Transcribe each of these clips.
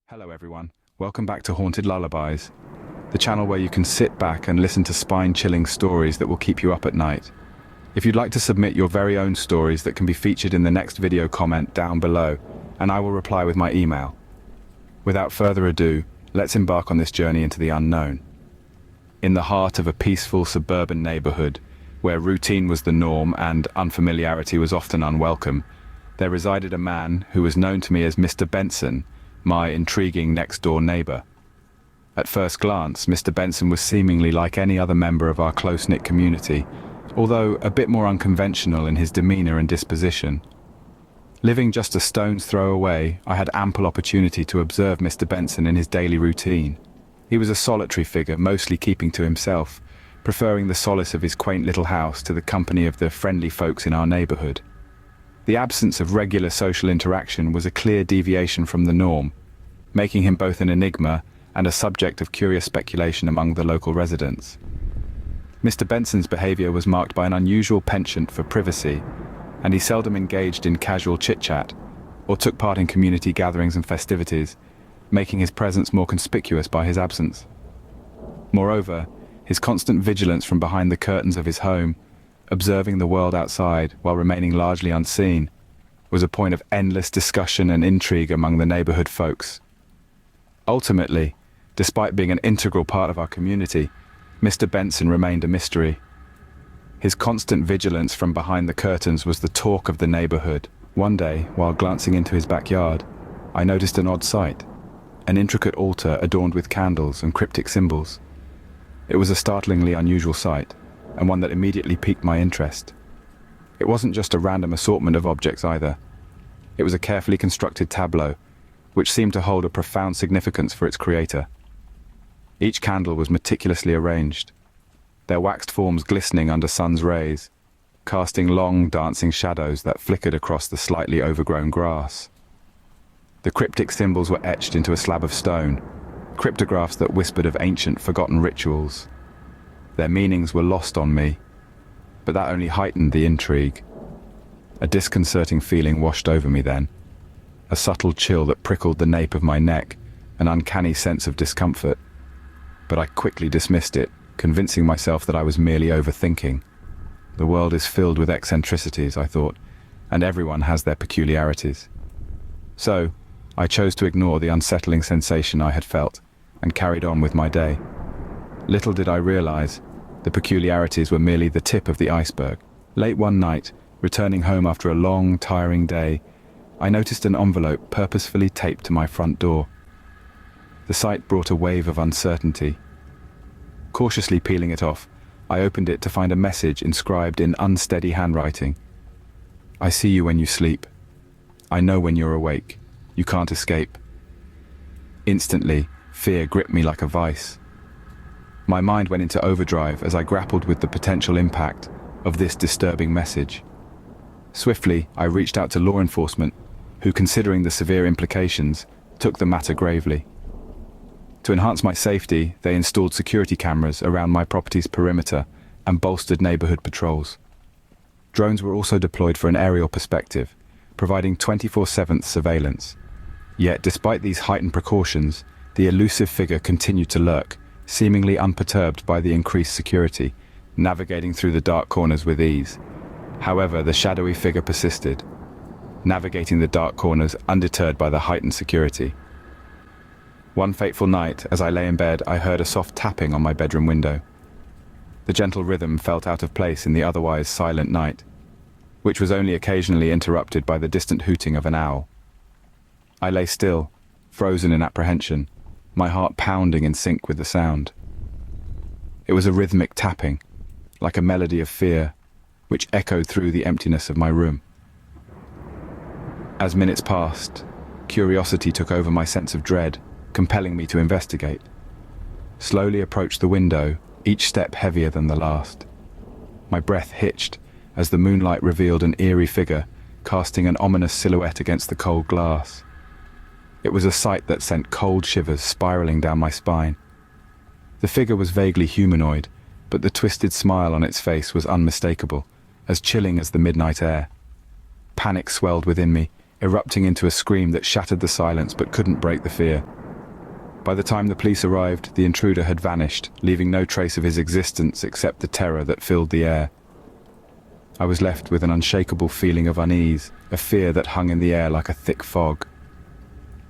Hello everyone, welcome back to Haunted Lullabies, the channel where you can sit back and listen to spine-chilling stories that will keep you up at night. If you'd like to submit your very own stories that can be featured in the next video, comment down below, and I will reply with my email. Without further ado, let's embark on this journey into the unknown. In the heart of a peaceful suburban neighborhood, where routine was the norm and unfamiliarity was often unwelcome, there resided a man who was known to me as Mr. Benson, my intriguing next-door neighbor. At first glance, Mr. Benson was seemingly like any other member of our close-knit community, although a bit more unconventional in his demeanor and disposition. Living just a stone's throw away, I had ample opportunity to observe Mr. Benson in his daily routine. He was a solitary figure, mostly keeping to himself, preferring the solace of his quaint little house to the company of the friendly folks in our neighborhood. The absence of regular social interaction was a clear deviation from the norm, making him both an enigma and a subject of curious speculation among the local residents. Mr. Benson's behavior was marked by an unusual penchant for privacy, and he seldom engaged in casual chit-chat or took part in community gatherings and festivities, making his presence more conspicuous by his absence. Moreover, his constant vigilance from behind the curtains of his home, observing the world outside while remaining largely unseen, was a point of endless discussion and intrigue among the neighborhood folks. Ultimately, despite being an integral part of our community, Mr. Benson remained a mystery. His constant vigilance from behind the curtains was the talk of the neighborhood. One day, while glancing into his backyard, I noticed an odd sight, an intricate altar adorned with candles and cryptic symbols. It was a startlingly unusual sight, and one that immediately piqued my interest. It wasn't just a random assortment of objects either. It was a carefully constructed tableau, which seemed to hold a profound significance for its creator. Each candle was meticulously arranged, their waxed forms glistening under sun's rays, casting long, dancing shadows that flickered across the slightly overgrown grass. The cryptic symbols were etched into a slab of stone, cryptographs that whispered of ancient, forgotten rituals. Their meanings were lost on me, but that only heightened the intrigue. A disconcerting feeling washed over me then, a subtle chill that prickled the nape of my neck, an uncanny sense of discomfort. But I quickly dismissed it, convincing myself that I was merely overthinking. The world is filled with eccentricities, I thought, and everyone has their peculiarities. So, I chose to ignore the unsettling sensation I had felt, and carried on with my day. Little did I realize, the peculiarities were merely the tip of the iceberg. Late one night, returning home after a long, tiring day, I noticed an envelope purposefully taped to my front door. The sight brought a wave of uncertainty. Cautiously peeling it off, I opened it to find a message inscribed in unsteady handwriting. "I see you when you sleep. I know when you're awake. You can't escape." Instantly, fear gripped me like a vice. My mind went into overdrive as I grappled with the potential impact of this disturbing message. Swiftly, I reached out to law enforcement, who, considering the severe implications, took the matter gravely. To enhance my safety, they installed security cameras around my property's perimeter and bolstered neighborhood patrols. Drones were also deployed for an aerial perspective, providing 24/7 surveillance. Yet, despite these heightened precautions, the elusive figure continued to lurk, seemingly unperturbed by the increased security, navigating through the dark corners with ease. However, the shadowy figure persisted, navigating the dark corners undeterred by the heightened security. One fateful night, as I lay in bed, I heard a soft tapping on my bedroom window. The gentle rhythm felt out of place in the otherwise silent night, which was only occasionally interrupted by the distant hooting of an owl. I lay still, frozen in apprehension, my heart pounding in sync with the sound. It was a rhythmic tapping, like a melody of fear, which echoed through the emptiness of my room. As minutes passed, curiosity took over my sense of dread, compelling me to investigate. Slowly approached the window, each step heavier than the last. My breath hitched as the moonlight revealed an eerie figure, casting an ominous silhouette against the cold glass. It was a sight that sent cold shivers spiraling down my spine. The figure was vaguely humanoid, but the twisted smile on its face was unmistakable, as chilling as the midnight air. Panic swelled within me, erupting into a scream that shattered the silence but couldn't break the fear. By the time the police arrived, the intruder had vanished, leaving no trace of his existence except the terror that filled the air. I was left with an unshakable feeling of unease, a fear that hung in the air like a thick fog.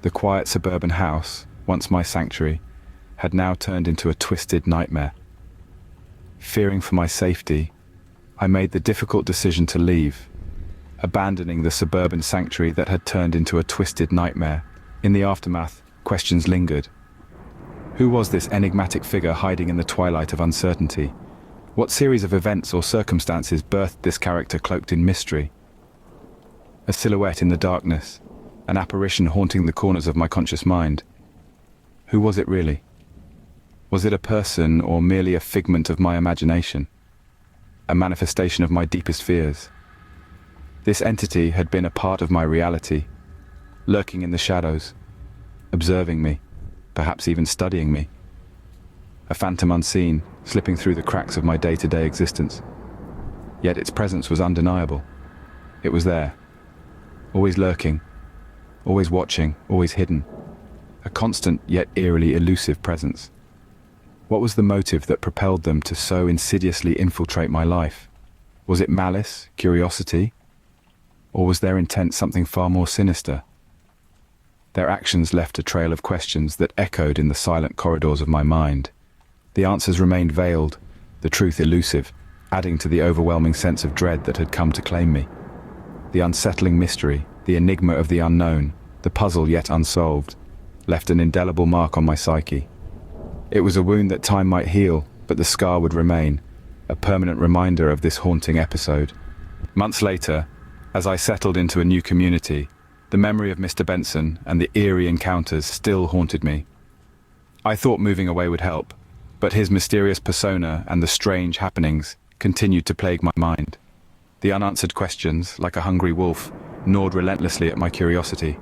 The quiet suburban house, once my sanctuary, had now turned into a twisted nightmare. Fearing for my safety, I made the difficult decision to leave, abandoning the suburban sanctuary that had turned into a twisted nightmare. In the aftermath, questions lingered. Who was this enigmatic figure hiding in the twilight of uncertainty? What series of events or circumstances birthed this character cloaked in mystery? A silhouette in the darkness, an apparition haunting the corners of my conscious mind. Who was it really? Was it a person or merely a figment of my imagination? A manifestation of my deepest fears? This entity had been a part of my reality, lurking in the shadows, observing me, perhaps even studying me. A phantom unseen, slipping through the cracks of my day-to-day existence. Yet its presence was undeniable. It was there, always lurking, always watching, always hidden. A constant yet eerily elusive presence. What was the motive that propelled them to so insidiously infiltrate my life? Was it malice, curiosity? Or was their intent something far more sinister? Their actions left a trail of questions that echoed in the silent corridors of my mind. The answers remained veiled, the truth elusive, adding to the overwhelming sense of dread that had come to claim me. The unsettling mystery, the enigma of the unknown, the puzzle yet unsolved, left an indelible mark on my psyche. It was a wound that time might heal, but the scar would remain, a permanent reminder of this haunting episode. Months later, as I settled into a new community, the memory of Mr. Benson and the eerie encounters still haunted me. I thought moving away would help, but his mysterious persona and the strange happenings continued to plague my mind. The unanswered questions, like a hungry wolf, gnawed relentlessly at my curiosity.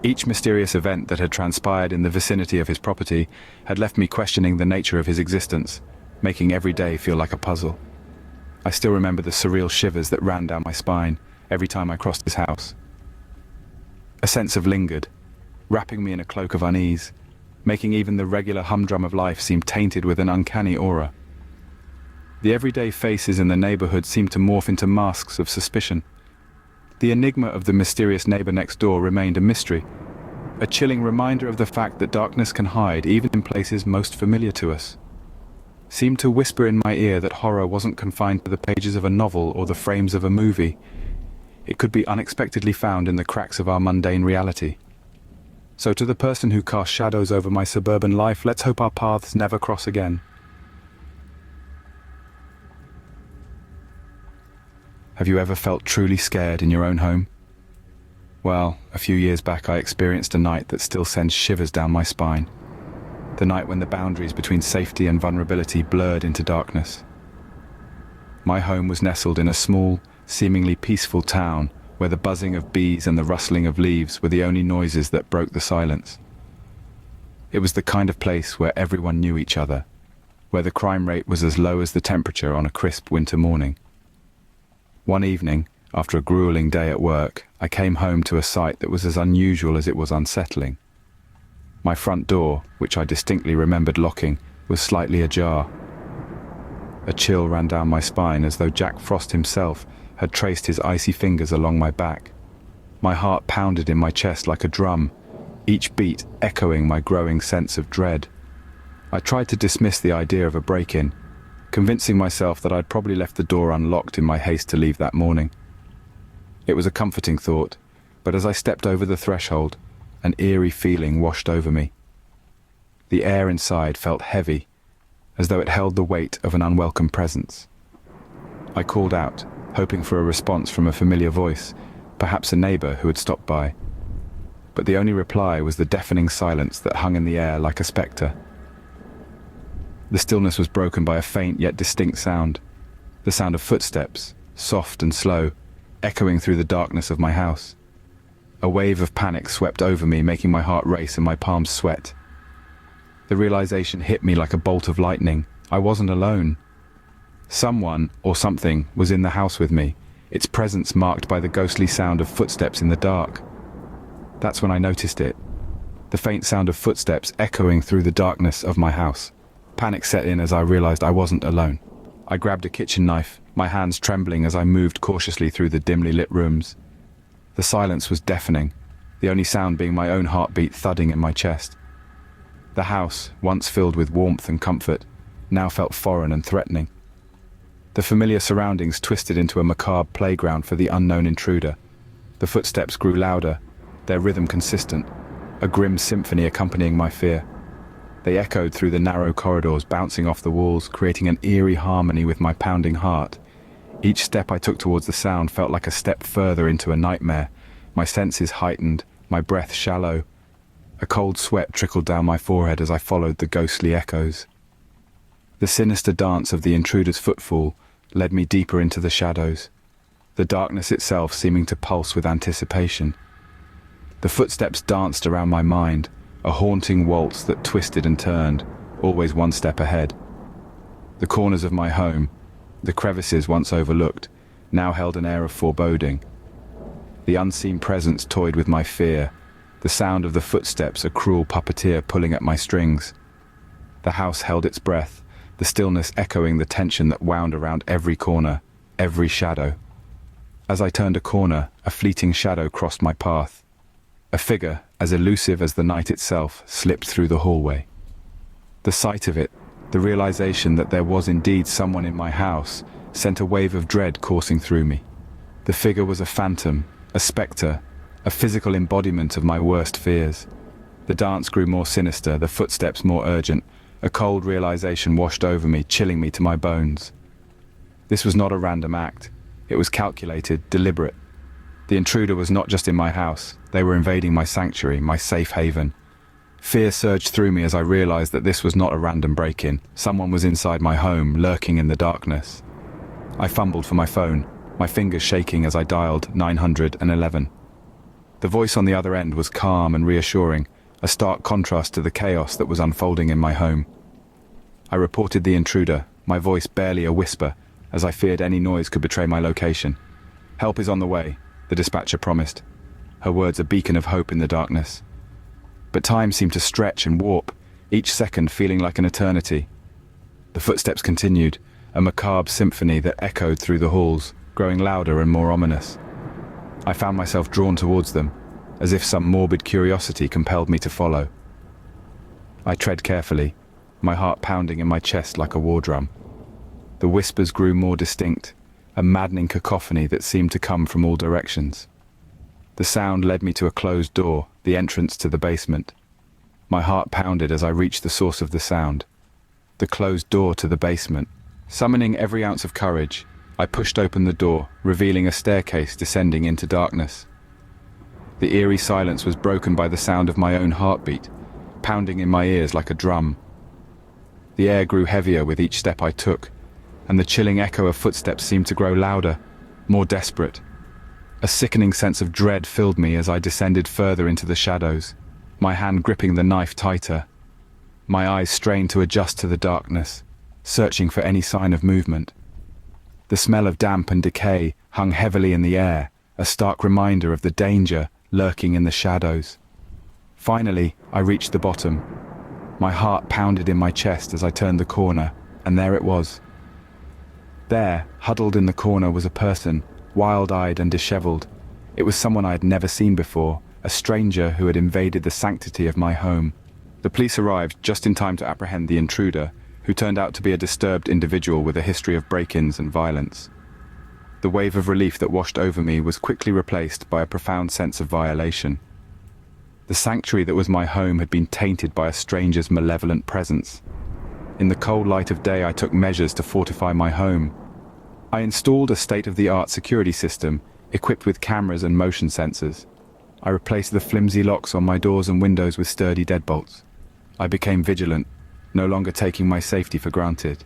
Each mysterious event that had transpired in the vicinity of his property had left me questioning the nature of his existence, making every day feel like a puzzle. I still remember the surreal shivers that ran down my spine every time I crossed his house. A sense of lingered, wrapping me in a cloak of unease, making even the regular humdrum of life seem tainted with an uncanny aura. The everyday faces in the neighborhood seemed to morph into masks of suspicion. The enigma of the mysterious neighbor next door remained a mystery, a chilling reminder of the fact that darkness can hide even in places most familiar to us. Seemed to whisper in my ear that horror wasn't confined to the pages of a novel or the frames of a movie. It could be unexpectedly found in the cracks of our mundane reality. So to the person who cast shadows over my suburban life, let's hope our paths never cross again. Have you ever felt truly scared in your own home? Well, a few years back I experienced a night that still sends shivers down my spine. The night when the boundaries between safety and vulnerability blurred into darkness. My home was nestled in a small, seemingly peaceful town where the buzzing of bees and the rustling of leaves were the only noises that broke the silence. It was the kind of place where everyone knew each other, where the crime rate was as low as the temperature on a crisp winter morning. One evening, after a grueling day at work, I came home to a sight that was as unusual as it was unsettling. My front door, which I distinctly remembered locking, was slightly ajar. A chill ran down my spine as though Jack Frost himself had traced his icy fingers along my back. My heart pounded in my chest like a drum, each beat echoing my growing sense of dread. I tried to dismiss the idea of a break-in, convincing myself that I'd probably left the door unlocked in my haste to leave that morning. It was a comforting thought, but as I stepped over the threshold, an eerie feeling washed over me. The air inside felt heavy, as though it held the weight of an unwelcome presence. I called out, hoping for a response from a familiar voice, perhaps a neighbor who had stopped by. But the only reply was the deafening silence that hung in the air like a spectre. The stillness was broken by a faint yet distinct sound, the sound of footsteps, soft and slow, echoing through the darkness of my house. A wave of panic swept over me, making my heart race and my palms sweat. The realization hit me like a bolt of lightning. I wasn't alone. Someone or something was in the house with me, its presence marked by the ghostly sound of footsteps in the dark. That's when I noticed it. The faint sound of footsteps echoing through the darkness of my house. Panic set in as I realized I wasn't alone. I grabbed a kitchen knife, my hands trembling as I moved cautiously through the dimly lit rooms. The silence was deafening, the only sound being my own heartbeat thudding in my chest. The house, once filled with warmth and comfort, now felt foreign and threatening. The familiar surroundings twisted into a macabre playground for the unknown intruder. The footsteps grew louder, their rhythm consistent, a grim symphony accompanying my fear. They echoed through the narrow corridors, bouncing off the walls, creating an eerie harmony with my pounding heart. Each step I took towards the sound felt like a step further into a nightmare, my senses heightened, my breath shallow. A cold sweat trickled down my forehead as I followed the ghostly echoes. The sinister dance of the intruder's footfall led me deeper into the shadows, the darkness itself seeming to pulse with anticipation. The footsteps danced around my mind, a haunting waltz that twisted and turned, always one step ahead. The corners of my home, the crevices once overlooked, now held an air of foreboding. The unseen presence toyed with my fear, the sound of the footsteps a cruel puppeteer pulling at my strings. The house held its breath, the stillness echoing the tension that wound around every corner, every shadow. As I turned a corner, a fleeting shadow crossed my path. A figure, as elusive as the night itself, slipped through the hallway. The sight of it, the realization that there was indeed someone in my house, sent a wave of dread coursing through me. The figure was a phantom, a spectre, a physical embodiment of my worst fears. The dance grew more sinister, the footsteps more urgent. A cold realization washed over me, chilling me to my bones. This was not a random act. It was calculated, deliberate. The intruder was not just in my house. They were invading my sanctuary, my safe haven. Fear surged through me as I realized that this was not a random break-in. Someone was inside my home, lurking in the darkness. I fumbled for my phone, my fingers shaking as I dialed 911. The voice on the other end was calm and reassuring, a stark contrast to the chaos that was unfolding in my home. I reported the intruder, my voice barely a whisper, as I feared any noise could betray my location. "Help is on the way," the dispatcher promised, her words a beacon of hope in the darkness. But time seemed to stretch and warp, each second feeling like an eternity. The footsteps continued, a macabre symphony that echoed through the halls, growing louder and more ominous. I found myself drawn towards them, as if some morbid curiosity compelled me to follow. I tread carefully, my heart pounding in my chest like a war drum. The whispers grew more distinct, a maddening cacophony that seemed to come from all directions. The sound led me to a closed door, the entrance to the basement. My heart pounded as I reached the source of the sound. The closed door to the basement. Summoning every ounce of courage, I pushed open the door, revealing a staircase descending into darkness. The eerie silence was broken by the sound of my own heartbeat, pounding in my ears like a drum. The air grew heavier with each step I took, and the chilling echo of footsteps seemed to grow louder, more desperate. A sickening sense of dread filled me as I descended further into the shadows, my hand gripping the knife tighter. My eyes strained to adjust to the darkness, searching for any sign of movement. The smell of damp and decay hung heavily in the air, a stark reminder of the danger lurking in the shadows. Finally, I reached the bottom. My heart pounded in my chest as I turned the corner, and there it was. There, huddled in the corner, was a person, wild-eyed and disheveled. It was someone I had never seen before, a stranger who had invaded the sanctity of my home. The police arrived just in time to apprehend the intruder, who turned out to be a disturbed individual with a history of break-ins and violence. The wave of relief that washed over me was quickly replaced by a profound sense of violation. The sanctuary that was my home had been tainted by a stranger's malevolent presence. In the cold light of day, I took measures to fortify my home. I installed a state-of-the-art security system equipped with cameras and motion sensors. I replaced the flimsy locks on my doors and windows with sturdy deadbolts. I became vigilant, no longer taking my safety for granted.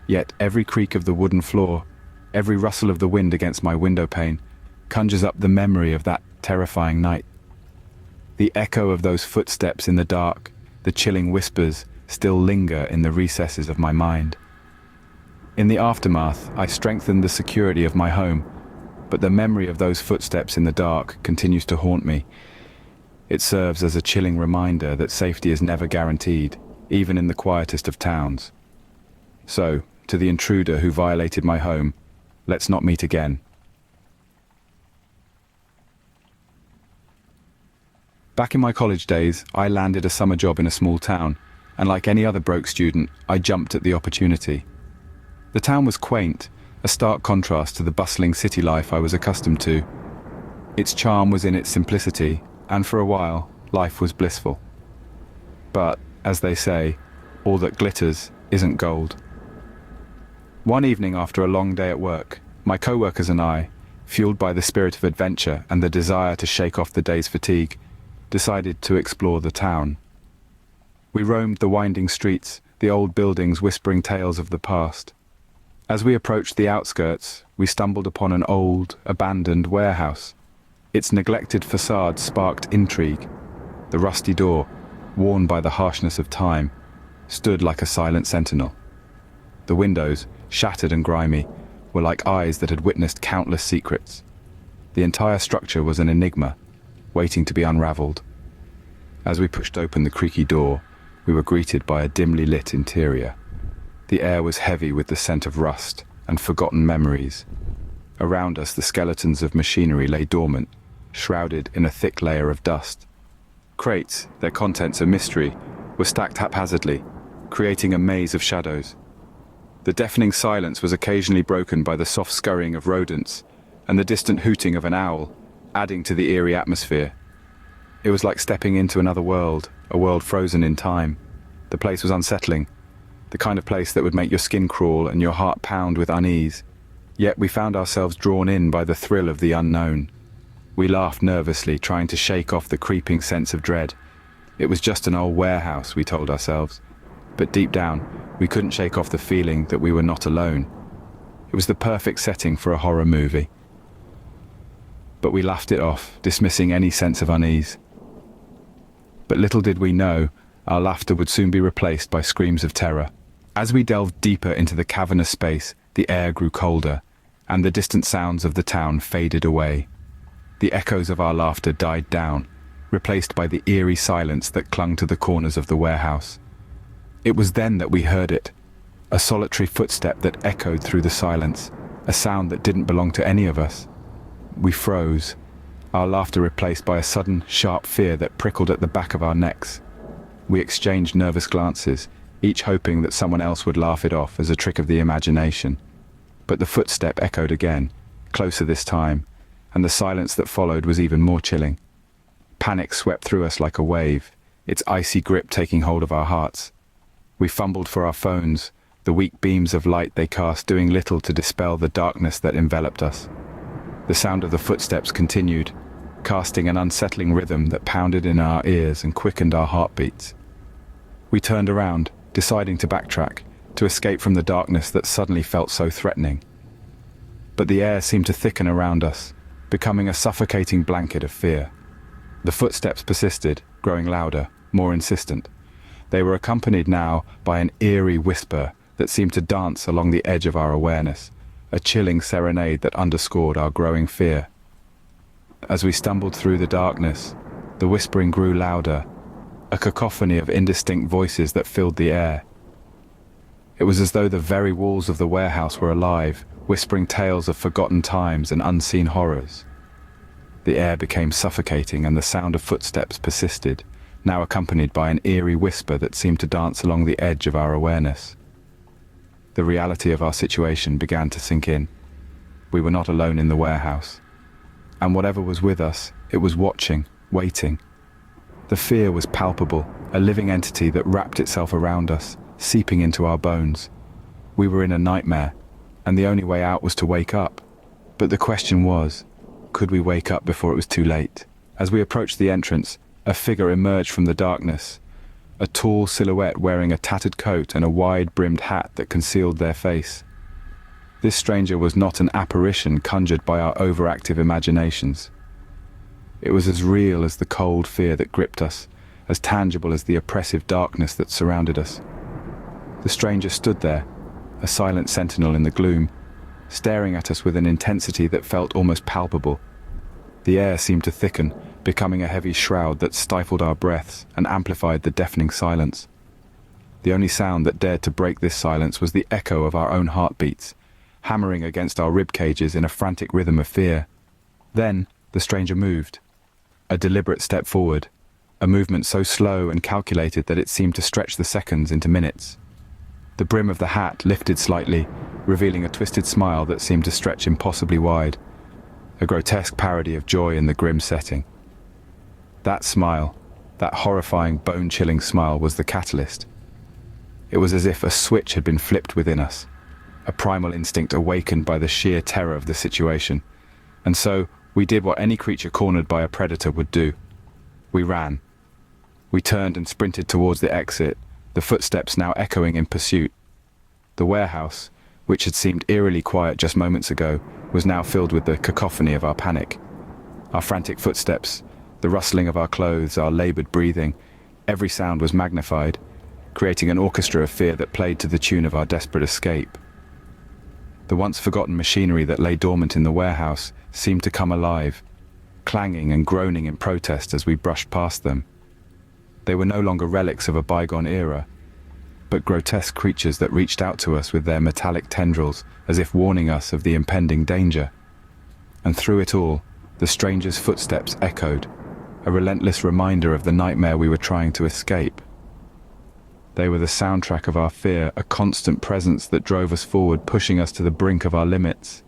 Yet every creak of the wooden floor, every rustle of the wind against my window pane, conjures up the memory of that terrifying night. The echo of those footsteps in the dark, the chilling whispers, still linger in the recesses of my mind. In the aftermath, I strengthened the security of my home. but the memory of those footsteps in the dark continues to haunt me. It serves as a chilling reminder that safety is never guaranteed, even in the quietest of towns. So, to the intruder who violated my home, let's not meet again. Back in my college days, I landed a summer job in a small town, and like any other broke student, I jumped at the opportunity. The town was quaint, a stark contrast to the bustling city life I was accustomed to. Its charm was in its simplicity, and for a while, life was blissful. But, as they say, all that glitters isn't gold. One evening after a long day at work, my co-workers and I, fueled by the spirit of adventure and the desire to shake off the day's fatigue, decided to explore the town. We roamed the winding streets, the old buildings whispering tales of the past. As we approached the outskirts, we stumbled upon an old, abandoned warehouse. Its neglected facade sparked intrigue. The rusty door, worn by the harshness of time, stood like a silent sentinel. The windows, shattered and grimy, were like eyes that had witnessed countless secrets. The entire structure was an enigma, waiting to be unraveled. As we pushed open the creaky door, we were greeted by a dimly lit interior. The air was heavy with the scent of rust and forgotten memories. Around us, the skeletons of machinery lay dormant, shrouded in a thick layer of dust. Crates, their contents a mystery, were stacked haphazardly, creating a maze of shadows. The deafening silence was occasionally broken by the soft scurrying of rodents and the distant hooting of an owl, adding to the eerie atmosphere. It was like stepping into another world, a world frozen in time. The place was unsettling, the kind of place that would make your skin crawl and your heart pound with unease. Yet we found ourselves drawn in by the thrill of the unknown. We laughed nervously, trying to shake off the creeping sense of dread. It was just an old warehouse, we told ourselves. But deep down, we couldn't shake off the feeling that we were not alone. It was the perfect setting for a horror movie. But we laughed it off, dismissing any sense of unease. But little did we know, our laughter would soon be replaced by screams of terror. As we delved deeper into the cavernous space, the air grew colder, and the distant sounds of the town faded away. The echoes of our laughter died down, replaced by the eerie silence that clung to the corners of the warehouse. It was then that we heard it, a solitary footstep that echoed through the silence, a sound that didn't belong to any of us. We froze, our laughter replaced by a sudden, sharp fear that prickled at the back of our necks. We exchanged nervous glances, each hoping that someone else would laugh it off as a trick of the imagination. But the footstep echoed again, closer this time, and the silence that followed was even more chilling. Panic swept through us like a wave, its icy grip taking hold of our hearts. We fumbled for our phones, the weak beams of light they cast doing little to dispel the darkness that enveloped us. The sound of the footsteps continued, casting an unsettling rhythm that pounded in our ears and quickened our heartbeats. We turned around, deciding to backtrack, to escape from the darkness that suddenly felt so threatening. But the air seemed to thicken around us, becoming a suffocating blanket of fear. The footsteps persisted, growing louder, more insistent. They were accompanied now by an eerie whisper that seemed to dance along the edge of our awareness, a chilling serenade that underscored our growing fear. As we stumbled through the darkness, the whispering grew louder, a cacophony of indistinct voices that filled the air. It was as though the very walls of the warehouse were alive, whispering tales of forgotten times and unseen horrors. The air became suffocating and the sound of footsteps persisted, now accompanied by an eerie whisper that seemed to dance along the edge of our awareness. The reality of our situation began to sink in. We were not alone in the warehouse. And whatever was with us, it was watching, waiting. The fear was palpable, a living entity that wrapped itself around us, seeping into our bones. We were in a nightmare, and the only way out was to wake up. But the question was, could we wake up before it was too late? As we approached the entrance, a figure emerged from the darkness, a tall silhouette wearing a tattered coat and a wide-brimmed hat that concealed their face. This stranger was not an apparition conjured by our overactive imaginations. It was as real as the cold fear that gripped us, as tangible as the oppressive darkness that surrounded us. The stranger stood there, a silent sentinel in the gloom, staring at us with an intensity that felt almost palpable. The air seemed to thicken, becoming a heavy shroud that stifled our breaths and amplified the deafening silence. The only sound that dared to break this silence was the echo of our own heartbeats, hammering against our rib cages in a frantic rhythm of fear. Then, the stranger moved. A deliberate step forward, a movement so slow and calculated that it seemed to stretch the seconds into minutes. The brim of the hat lifted slightly, revealing a twisted smile that seemed to stretch impossibly wide, a grotesque parody of joy in the grim setting. That smile, that horrifying, bone-chilling smile, was the catalyst. It was as if a switch had been flipped within us, a primal instinct awakened by the sheer terror of the situation. And so, we did what any creature cornered by a predator would do. We ran. We turned and sprinted towards the exit, the footsteps now echoing in pursuit. The warehouse, which had seemed eerily quiet just moments ago, was now filled with the cacophony of our panic. Our frantic footsteps, the rustling of our clothes, our labored breathing, every sound was magnified, creating an orchestra of fear that played to the tune of our desperate escape. The once forgotten machinery that lay dormant in the warehouse seemed to come alive, clanging and groaning in protest as we brushed past them. They were no longer relics of a bygone era, but grotesque creatures that reached out to us with their metallic tendrils as if warning us of the impending danger. And through it all, the stranger's footsteps echoed, a relentless reminder of the nightmare we were trying to escape. They were the soundtrack of our fear, a constant presence that drove us forward, pushing us to the brink of our limits.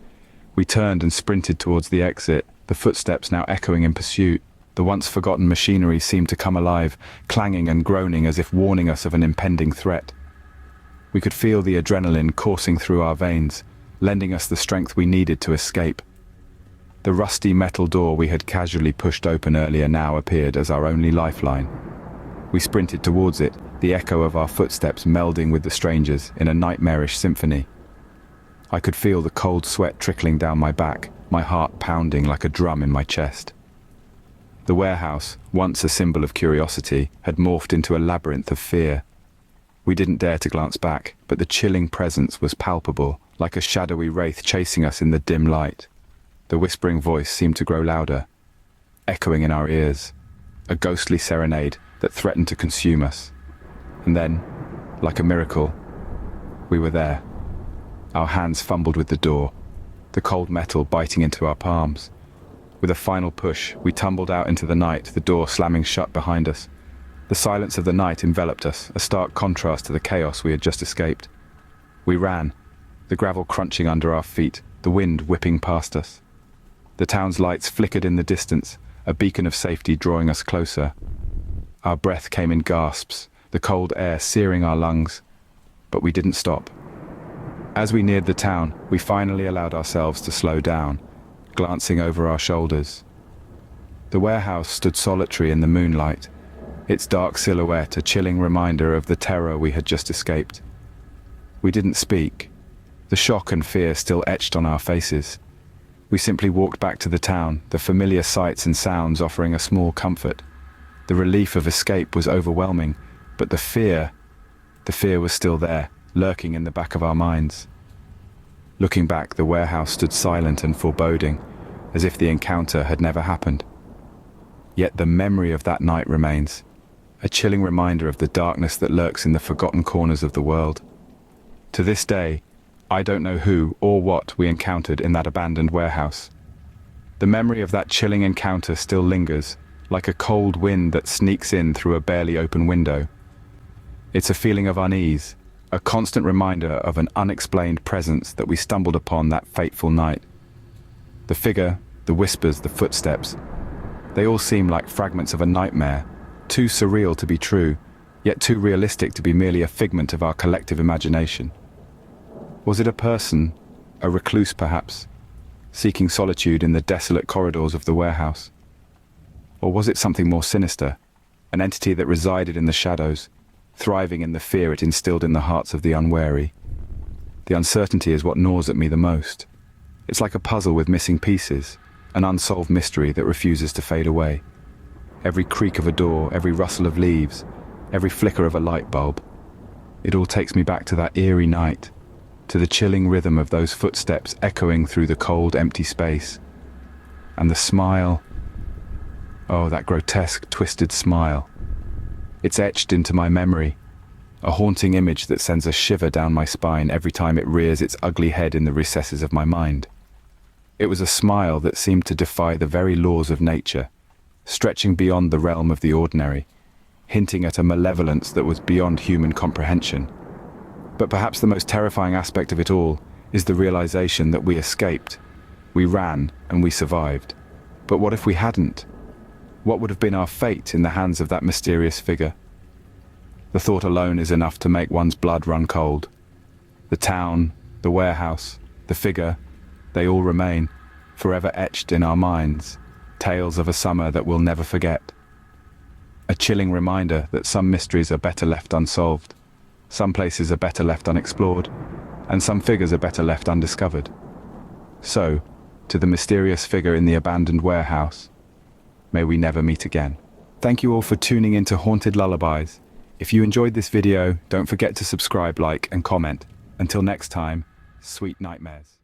We turned and sprinted towards the exit, the footsteps now echoing in pursuit. The once forgotten machinery seemed to come alive, clanging and groaning as if warning us of an impending threat. We could feel the adrenaline coursing through our veins, lending us the strength we needed to escape. The rusty metal door we had casually pushed open earlier now appeared as our only lifeline. We sprinted towards it, the echo of our footsteps melding with the strangers in a nightmarish symphony. I could feel the cold sweat trickling down my back, my heart pounding like a drum in my chest. The warehouse, once a symbol of curiosity, had morphed into a labyrinth of fear. We didn't dare to glance back, but the chilling presence was palpable, like a shadowy wraith chasing us in the dim light. The whispering voice seemed to grow louder, echoing in our ears, a ghostly serenade that threatened to consume us. And then, like a miracle, we were there. Our hands fumbled with the door, the cold metal biting into our palms. With a final push, we tumbled out into the night, the door slamming shut behind us. The silence of the night enveloped us, a stark contrast to the chaos we had just escaped. We ran, the gravel crunching under our feet, the wind whipping past us. The town's lights flickered in the distance, a beacon of safety drawing us closer. Our breath came in gasps, the cold air searing our lungs, but we didn't stop. As we neared the town, we finally allowed ourselves to slow down, glancing over our shoulders. The warehouse stood solitary in the moonlight, its dark silhouette a chilling reminder of the terror we had just escaped. We didn't speak, the shock and fear still etched on our faces. We simply walked back to the town, the familiar sights and sounds offering a small comfort. The relief of escape was overwhelming, but the fear was still there, lurking in the back of our minds. Looking back, the warehouse stood silent and foreboding, as if the encounter had never happened. Yet the memory of that night remains, a chilling reminder of the darkness that lurks in the forgotten corners of the world. To this day, I don't know who or what we encountered in that abandoned warehouse. The memory of that chilling encounter still lingers, like a cold wind that sneaks in through a barely open window. It's a feeling of unease, a constant reminder of an unexplained presence that we stumbled upon that fateful night. The figure, the whispers, the footsteps, they all seem like fragments of a nightmare, too surreal to be true, yet too realistic to be merely a figment of our collective imagination. Was it a person, a recluse perhaps, seeking solitude in the desolate corridors of the warehouse? Or was it something more sinister, an entity that resided in the shadows, thriving in the fear it instilled in the hearts of the unwary? The uncertainty is what gnaws at me the most. It's like a puzzle with missing pieces, an unsolved mystery that refuses to fade away. Every creak of a door, every rustle of leaves, every flicker of a light bulb, it all takes me back to that eerie night, to the chilling rhythm of those footsteps echoing through the cold, empty space. And the smile, oh, that grotesque, twisted smile. It's etched into my memory, a haunting image that sends a shiver down my spine every time it rears its ugly head in the recesses of my mind. It was a smile that seemed to defy the very laws of nature, stretching beyond the realm of the ordinary, hinting at a malevolence that was beyond human comprehension. But perhaps the most terrifying aspect of it all is the realization that we escaped. We ran and we survived. But what if we hadn't? What would have been our fate in the hands of that mysterious figure? The thought alone is enough to make one's blood run cold. The town, the warehouse, the figure, they all remain, forever etched in our minds, tales of a summer that we'll never forget. A chilling reminder that some mysteries are better left unsolved, some places are better left unexplored, and some figures are better left undiscovered. So, to the mysterious figure in the abandoned warehouse, may we never meet again. Thank you all for tuning into Haunted Lullabies. If you enjoyed this video, don't forget to subscribe, like, and comment. Until next time, sweet nightmares.